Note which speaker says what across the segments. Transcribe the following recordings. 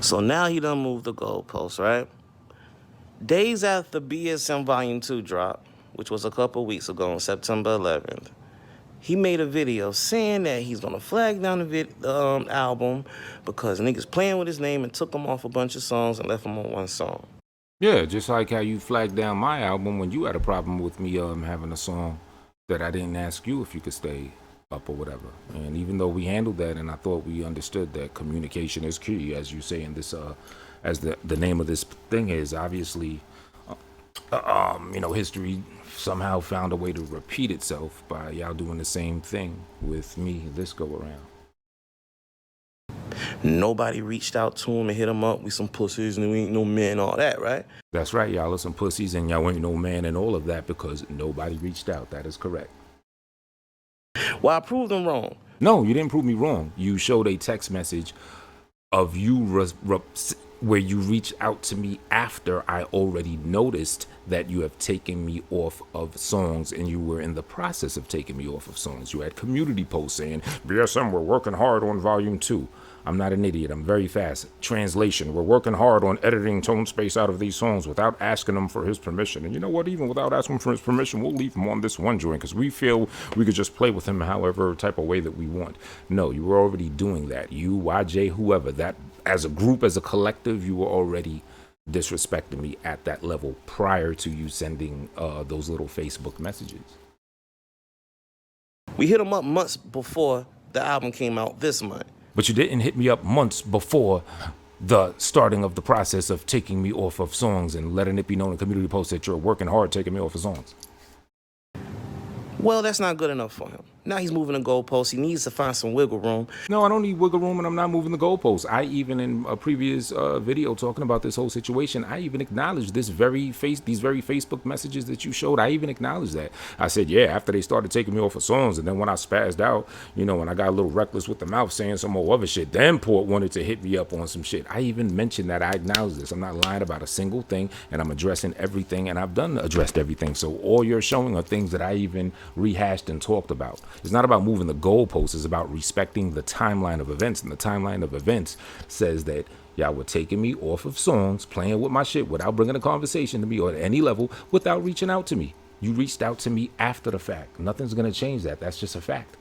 Speaker 1: So now he done moved the goalpost, right? Days after BSM Volume 2 dropped, which was a couple weeks ago on September 11th, he made a video saying that he's gonna flag down the album because niggas playing with his name and took him off a bunch of songs and left him on one song.
Speaker 2: Yeah, just like how you flagged down my album when you had a problem with me having a song that I didn't ask you if you could stay up or whatever. And even though we handled that and I thought we understood that communication is key, as you say in this, as the name of this thing is, obviously, history somehow found a way to repeat itself by y'all doing the same thing with me this go around.
Speaker 1: Nobody reached out to him and hit him up. We some pussies and we ain't no men, all that, right?
Speaker 2: That's right, y'all are some pussies and y'all ain't no man and all of that because nobody reached out. That is correct.
Speaker 1: Well, I proved them wrong.
Speaker 2: No, you didn't prove me wrong. You showed a text message of you where you reached out to me after I already noticed that you have taken me off of songs and you were in the process of taking me off of songs. You had community posts saying, BSM, we're working hard on Volume 2. I'm not an idiot. I'm very fast. Translation, we're working hard on editing tone space out of these songs without asking him for his permission. And you know what? Even without asking for his permission, we'll leave him on this one joint because we feel we could just play with him however type of way that we want. No, you were already doing that. You, YJ, whoever, that as a group, as a collective, you were already disrespecting me at that level prior to you sending those little Facebook messages.
Speaker 1: We hit him up months before the album came out this month.
Speaker 2: But you didn't hit me up months before the starting of the process of taking me off of songs and letting it be known in community posts that you're working hard taking me off of songs.
Speaker 1: Well, that's not good enough for him. Now he's moving the goalposts. He needs to find some wiggle room.
Speaker 2: No, I don't need wiggle room and I'm not moving the goalposts. I even in a previous video talking about this whole situation, I even acknowledged these very Facebook messages that you showed. I even acknowledged that. I said, yeah, after they started taking me off of songs and then when I spazzed out, when I got a little reckless with the mouth saying some more other shit, then Port wanted to hit me up on some shit. I even mentioned that. I acknowledged this. I'm not lying about a single thing and I'm addressing everything and I've addressed everything. So all you're showing are things that I even rehashed and talked about. It's not about moving the goalposts. It's about respecting the timeline of events. And the timeline of events says that y'all were taking me off of songs, playing with my shit without bringing a conversation to me or at any level without reaching out to me. You reached out to me after the fact. Nothing's going to change that. That's just a fact.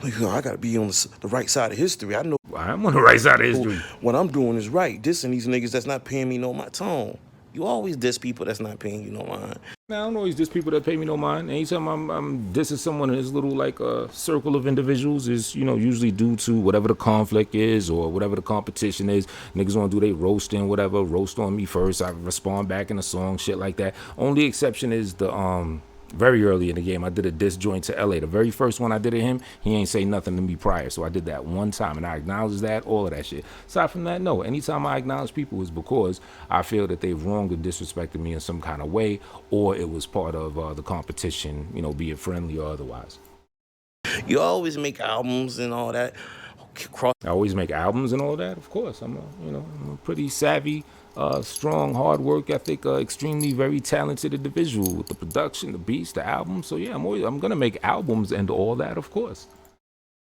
Speaker 1: Like, I got to be on the right side of history. I know
Speaker 2: I'm on the right side of history.
Speaker 1: What I'm doing is right. Dissing these niggas that's not paying me no my tone. You always diss people that's not paying you no mind.
Speaker 2: Now, I don't always diss people that pay me no mind. Anytime I'm dissing someone in this little circle of individuals is, usually due to whatever the conflict is or whatever the competition is. Niggas want to do they roasting, whatever, roast on me first. I respond back in a song, shit like that. Only exception is the very early in the game, I did a diss joint to LA. The very first one I did to him, he ain't say nothing to me prior. So I did that one time and I acknowledge that, all of that shit. Aside from that, no. Anytime I acknowledge people is because I feel that they've wronged or disrespected me in some kind of way, or it was part of the competition, be it friendly or otherwise.
Speaker 1: You always make albums and all that.
Speaker 2: I always make albums and all that, of course. I'm a pretty savvy, strong, hard work ethic, extremely very talented individual with the production, the beats, the album. So yeah, I'm gonna make albums and all that, of course.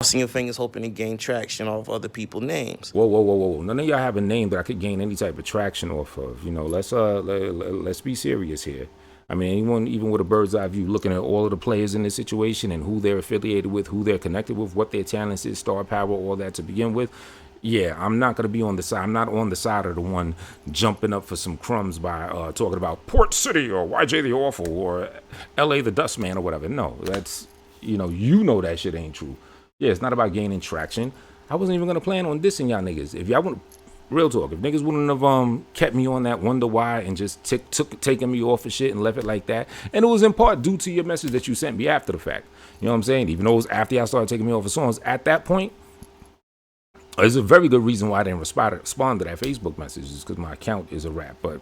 Speaker 1: Crossing your fingers, hoping to gain traction off other people's names.
Speaker 2: Whoa! None of y'all have a name that I could gain any type of traction off of. Let's be serious here. I mean, anyone, even with a bird's eye view, looking at all of the players in this situation and who they're affiliated with, who they're connected with, what their talents is, star power, all that to begin with. Yeah, I'm not going to be on the side. I'm not on the side of the one jumping up for some crumbs by talking about Port City or YJ the Awful or LA the Dustman or whatever. No, that's, that shit ain't true. Yeah, it's not about gaining traction. I wasn't even going to plan on dissing y'all niggas. If y'all want real talk, if niggas wouldn't have kept me on that wonder why and just taking me off of shit and left it like that, and it was in part due to your message that you sent me after the fact. You know what I'm saying? Even though it was after y'all started taking me off of songs, at that point, there's a very good reason why I didn't respond to that Facebook message is because my account is a wrap. But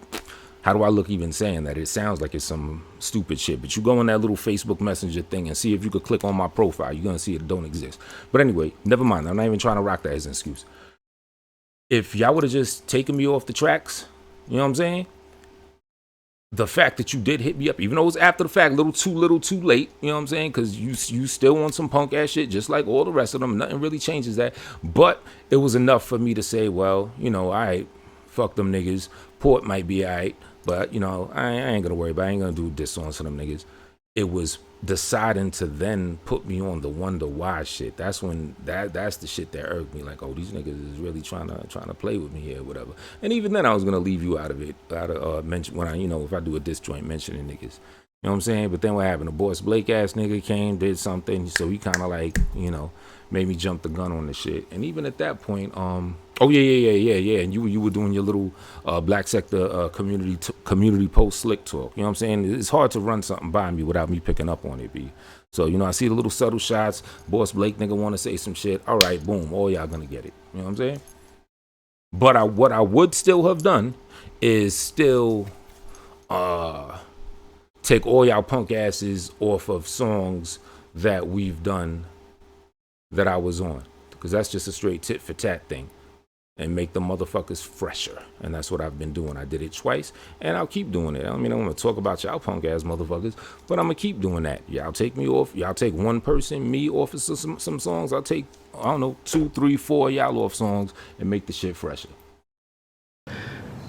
Speaker 2: how do I look even saying that? It sounds like it's some stupid shit. But you go on that little Facebook Messenger thing and see if you could click on my profile. You're going to see it don't exist. But anyway, never mind. I'm not even trying to rock that as an excuse. If y'all would have just taken me off the tracks, you know what I'm saying? the fact that you did hit me up, even though it was after the fact, little too late, you know what I'm saying? Because you still on some punk ass shit, just like all the rest of them. Nothing really changes that. But it was enough for me to say, well, you know, all right, fuck them niggas. Port might be all right, but, you know, I ain't gonna worry about it. I ain't gonna do diss songs to them niggas. It was deciding to then put me on the wonder why shit. That's when that's the shit that irked me. Like, oh, these niggas is really trying to play with me here, whatever. And even then, I was gonna leave you out of it, out of mention when I, you know, if I do a diss joint mentioning niggas. You know what I'm saying? But then what happened? The Boss Blake ass nigga came, did something, so he kind of like, you know, made me jump the gun on the shit. And even at that point, oh yeah. And you were doing your little Black Sector community post slick talk. You know what I'm saying? It's hard to run something by me without me picking up on it, B. So, you know, I see the little subtle shots. Boss Blake nigga want to say some shit. All right, boom, all y'all gonna get it. You know what I'm saying? But what I would still have done is still take all y'all punk asses off of songs that we've done that I was on, because that's just a straight tit for tat thing, and make the motherfuckers fresher. And that's what I've been doing. I did it twice, and I'll keep doing it. I mean, I'm gonna talk about y'all punk ass motherfuckers, but I'm gonna keep doing that. Y'all take me off. Y'all take one person, me off of some songs. I'll take, I don't know, 2, 3, 4 y'all off songs and make the shit fresher.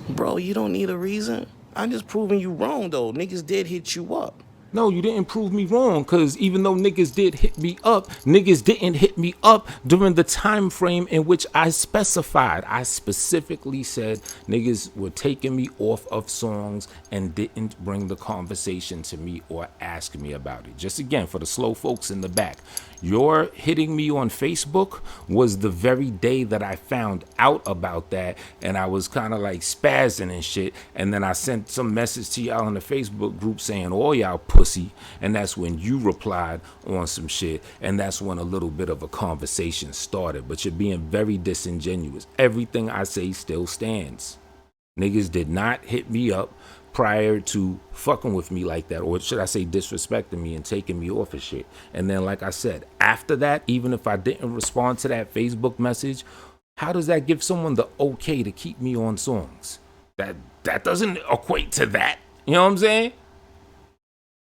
Speaker 1: Bro, you don't need a reason. I'm just proving you wrong, though. Niggas did hit you up.
Speaker 2: No, you didn't prove me wrong, because even though niggas did hit me up, niggas didn't hit me up during the time frame in which I specified. I specifically said niggas were taking me off of songs and didn't bring the conversation to me or ask me about it. Just again, for the slow folks in the back, your hitting me on Facebook was the very day that I found out about that, and I was kind of like spazzing and shit, and then I sent some message to y'all in the Facebook group saying, all y'all pussy, and that's when you replied on some shit, and that's when a little bit of a conversation started. But you're being very disingenuous. Everything I say still stands. Niggas did not hit me up prior to fucking with me like that, or should I say disrespecting me and taking me off of shit. And then, like I said, after that, even if I didn't respond to that Facebook message, how does that give someone the okay to keep me on songs? That doesn't equate to that. You know what I'm saying?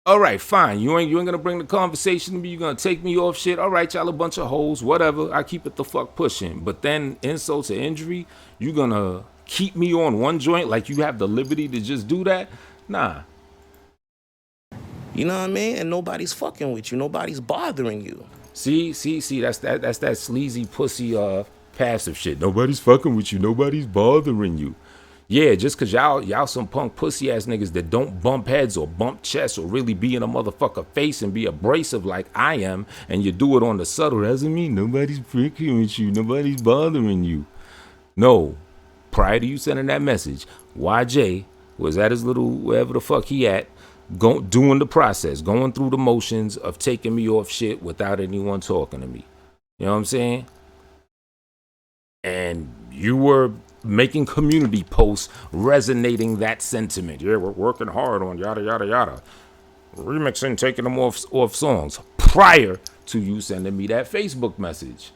Speaker 2: All right, fine. You ain't gonna bring the conversation to me. You're gonna take me off shit. All right, y'all a bunch of hoes, whatever. I keep it the fuck pushing. But then, insult to injury, you gonna keep me on one joint like you have the liberty to just do that? Nah.
Speaker 1: You know what I mean? And nobody's fucking with you. Nobody's bothering you.
Speaker 2: See, that's that sleazy pussy passive shit. Nobody's fucking with you. Nobody's bothering you. Yeah, just cause y'all some punk pussy ass niggas that don't bump heads or bump chests or really be in a motherfucker face and be abrasive like I am, and you do it on the subtle, doesn't mean nobody's freaking with you. Nobody's bothering you. No. Prior to you sending that message, YJ was at his little, wherever the fuck he at, doing the process, going through the motions of taking me off shit without anyone talking to me. You know what I'm saying? And you were making community posts resonating that sentiment. Yeah, we're working hard on yada, yada, yada. Remixing, taking them off songs prior to you sending me that Facebook message.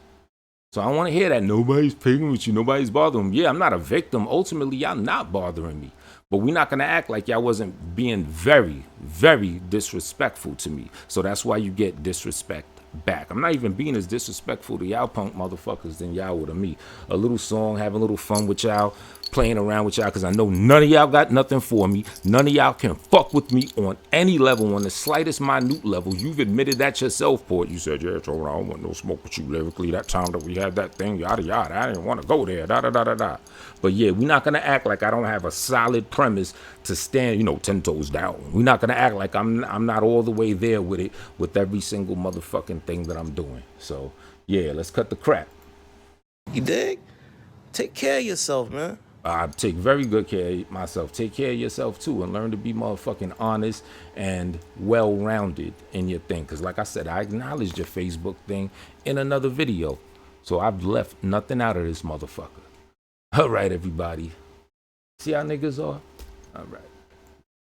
Speaker 2: So I want to hear that nobody's picking with you, nobody's bothering me. Yeah, I'm not a victim. Ultimately, y'all not bothering me. But we're not going to act like y'all wasn't being very, very disrespectful to me. So that's why you get disrespect back. I'm not even being as disrespectful to y'all punk motherfuckers than y'all would to me. A little song, having a little fun with y'all, playing around with y'all, because I know none of y'all got nothing for me. None of y'all can fuck with me on any level, on the slightest minute level. You've admitted that yourself, Port. You said, yeah, Toro, I don't want no smoke with you lyrically. That time that we had that thing, yada, yada. I didn't want to go there, da, da, da, da, da. But yeah, we're not going to act like I don't have a solid premise to stand, 10 toes down. We're not going to act like I'm not all the way there with it, with every single motherfucking thing that I'm doing. So yeah, let's cut the crap.
Speaker 1: You dig? Take care of yourself, man.
Speaker 2: I take very good care of myself. Take care of yourself too, and learn to be motherfucking honest and well-rounded in your thing. Because like I said, I acknowledged your Facebook thing in another video. So I've left nothing out of this motherfucker. All right, everybody. See how niggas are? All right.